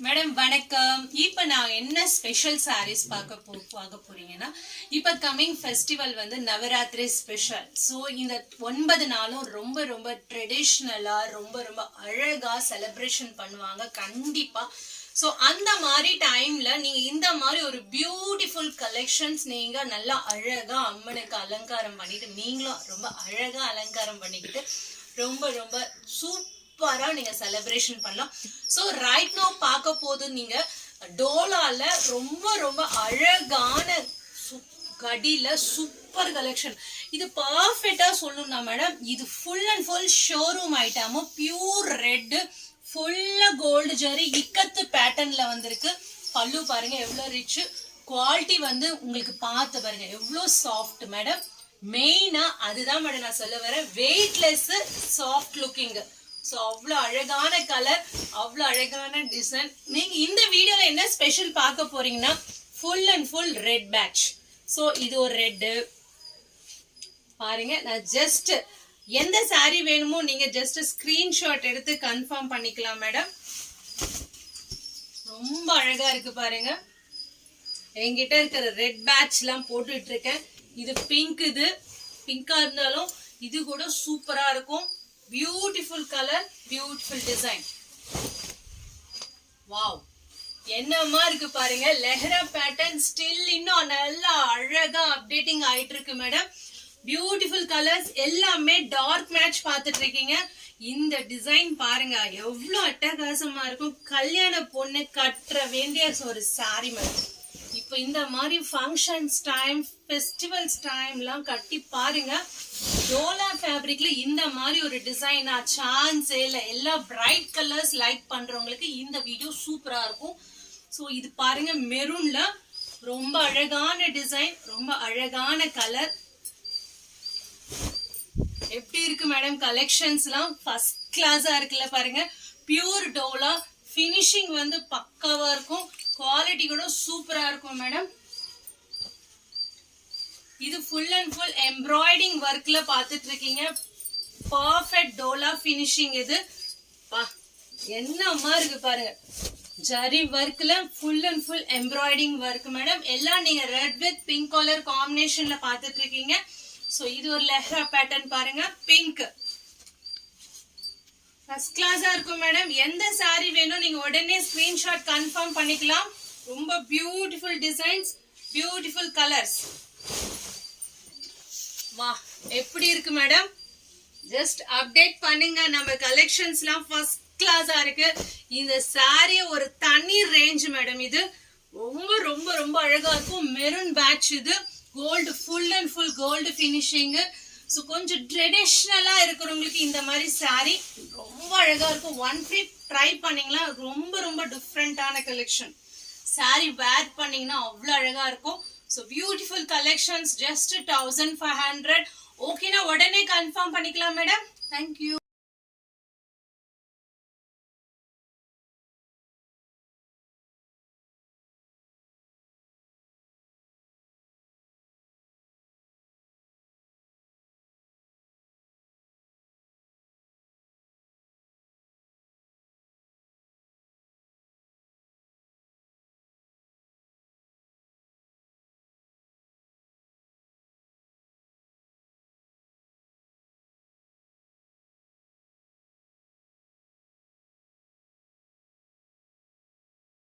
Madam வணக்கம். இப்போ நான் என்ன ஸ்பெஷல் சாரீஸ் பார்க்க போறீங்கன்னா, இப்போ கமிங் ஃபெஸ்டிவல் வந்து நவராத்திரி ஸ்பெஷல். ஸோ இந்த 9 நாளும் ரொம்ப ரொம்ப ட்ரெடிஷ்னலா ரொம்ப ரொம்ப அழகா செலிப்ரேஷன் பண்ணுவாங்க கண்டிப்பா. ஸோ அந்த மாதிரி டைம்ல நீங்க இந்த மாதிரி ஒரு பியூட்டிஃபுல் கலெக்ஷன்ஸ் நீங்க நல்லா அழகா அம்மனுக்கு அலங்காரம் பண்ணிட்டு, நீங்களும் ரொம்ப அழகா அலங்காரம் பண்ணிக்கிட்டு ரொம்ப ரொம்ப சூப்பரா நீங்க செலிப்ரேஷன் பண்ணலாம். ஸோ ரைட் நோ பார்க்க போது நீங்க டோலால ரொம்ப ரொம்ப அழகான கடியில சூப்பர் கலெக்ஷன். இது பர்ஃபெக்டா சொல்லணும்னா மேடம், இது ஃபுல் அண்ட் ஃபுல் ஷோரூம் ஐட்டமும் பியூர் ரெட் ஃபுல்லா கோல்டு ஜரி இக்கத்து பேட்டர்ன்ல வந்திருக்கு. பல்லு பாருங்க எவ்வளவு ரிச், குவாலிட்டி வந்து உங்களுக்கு பார்த்து பாருங்க எவ்வளவு சாஃப்ட் மேடம். மெயினா அதுதான் மேடம் நான் சொல்ல வரேன், வெயிட்லெஸ் சாஃப்ட் லுக்கிங். ஸோ அவ்வளோ அழகான கலர், அவ்வளோ அழகான டிசைன். நீங்க இந்த வீடியோல என்ன ஸ்பெஷல் பார்க்க போறீங்கன்னா, full and full red patch. So இது ஒரு ரெட்டு பாருங்க. நான் ஜஸ்ட் எந்த சாரி வேணுமோ நீங்க ஜஸ்ட் ஸ்கிரீன்ஷாட் எடுத்து கன்ஃபார்ம் பண்ணிக்கலாம் மேடம். ரொம்ப அழகா இருக்கு பாருங்க. என்கிட்ட இருக்கிற ரெட் பேட்ச் எல்லாம் போட்டுட்டு இருக்கேன். இது பிங்க், இது பிங்கா இருந்தாலும் இது கூட சூப்பரா இருக்கும். Beautiful colour, beautiful design. Wow, என்னமா இருக்கு பாருங்க. லெஹரா பேட்டர்ன் ஸ்டில் இன்னும் நல்லா அழகா அப்டேட்டிங் ஆயிட்டு இருக்கு மேடம். பியூட்டிஃபுல் கலர்ஸ் எல்லாமே டார்க் மேட்ச் பார்த்துட்டு இருக்கீங்க. இந்த டிசைன் பாருங்க எவ்வளவு அட்டகாசமா இருக்கும். கல்யாண பொண்ணு கட்டுற வேண்டிய ஒரு சாரி மேடம். இப்போ இந்த மாதிரி ஃபங்க்ஷன்ஸ் டைம், ஃபெஸ்டிவல்ஸ் டைம்லாம் கட்டி பாருங்க. டோலா ஃபேப்ரிக்ல இந்த மாதிரி ஒரு டிசைனா சான்ஸே இல்லை. எல்லா பிரைட் கலர்ஸ் லைக் பண்றவங்களுக்கு இந்த வீடியோ சூப்பரா இருக்கும். ஸோ இது பாருங்க மெரூன்ல ரொம்ப அழகான டிசைன், ரொம்ப அழகான கலர். எப்படி இருக்கு மேடம் கலெக்ஷன்ஸ்லாம்? ஃபர்ஸ்ட் கிளாஸா இருக்குல்ல பாருங்க. பியூர் டோலா, ஃபினிஷிங் வந்து பக்காவா இருக்கும், குவாலிட்டி கூட சூப்பரா இருக்கும் மேடம். இது ஃபுல் அண்ட் ஃபுல் எம்ப்ராய்டிங் ஒர்க்ல பாத்துட்டு இருக்கீங்க. பர்ஃபெக்ட் டோலா ஃபினிஷிங். இது என்னமா இருக்கு பாருங்க. ஜரி ஒர்க்ல full and full embroidering work madam. எல்லாம் நீங்க ரெட் வித் பிங்க் கலர் காம்பினேஷன்ல பாத்துட்டு இருக்கீங்க. சோ இது ஒரு லெஹரா பேட்டர்ன் பாருங்க, பிங்க். ஃபர்ஸ்ட் கிளாஸா இருக்கும் மேடம். எந்த சாரி வேணும் நீங்க உடனே ஸ்கிரீன்ஷாட் கன்ஃபார்ம் பண்ணிக்கலாம். ரொம்ப பியூட்டிஃபுல் டிசைன்ஸ், பியூட்டிஃபுல் கலர்ஸ். வா, எப்படி இருக்கு மேடம்? ஜஸ்ட் அப்டேட் பண்ணுங்க. நம்ம கலெக்ஷன்ஸ்லாம் ஃபர்ஸ்ட் கிளாஸா இருக்கு. இந்த சாரி ஒரு தனி ரேஞ்ச் மேடம். இது ரொம்ப ரொம்ப ரொம்ப அழகா இருக்கும். மெரூன் பேட்ச், இது gold, full and full gold finishing. So கொஞ்சம் ட்ரெடிஷ்னலா இருக்கிறவங்களுக்கு இந்த மாதிரி சாரி ரொம்ப அழகா இருக்கும். ஒன் ஃபிட் ட்ரை பண்ணீங்களா, ரொம்ப ரொம்ப டிஃப்ரெண்டான கலெக்ஷன். சாரி வேர் பண்ணீங்கன்னா அவ்வளோ அழகா இருக்கும். So beautiful collections, just 1500. ஓகேனா உடனே கன்ஃபார்ம் பண்ணிக்கலாம் மேடம். தேங்க்யூ.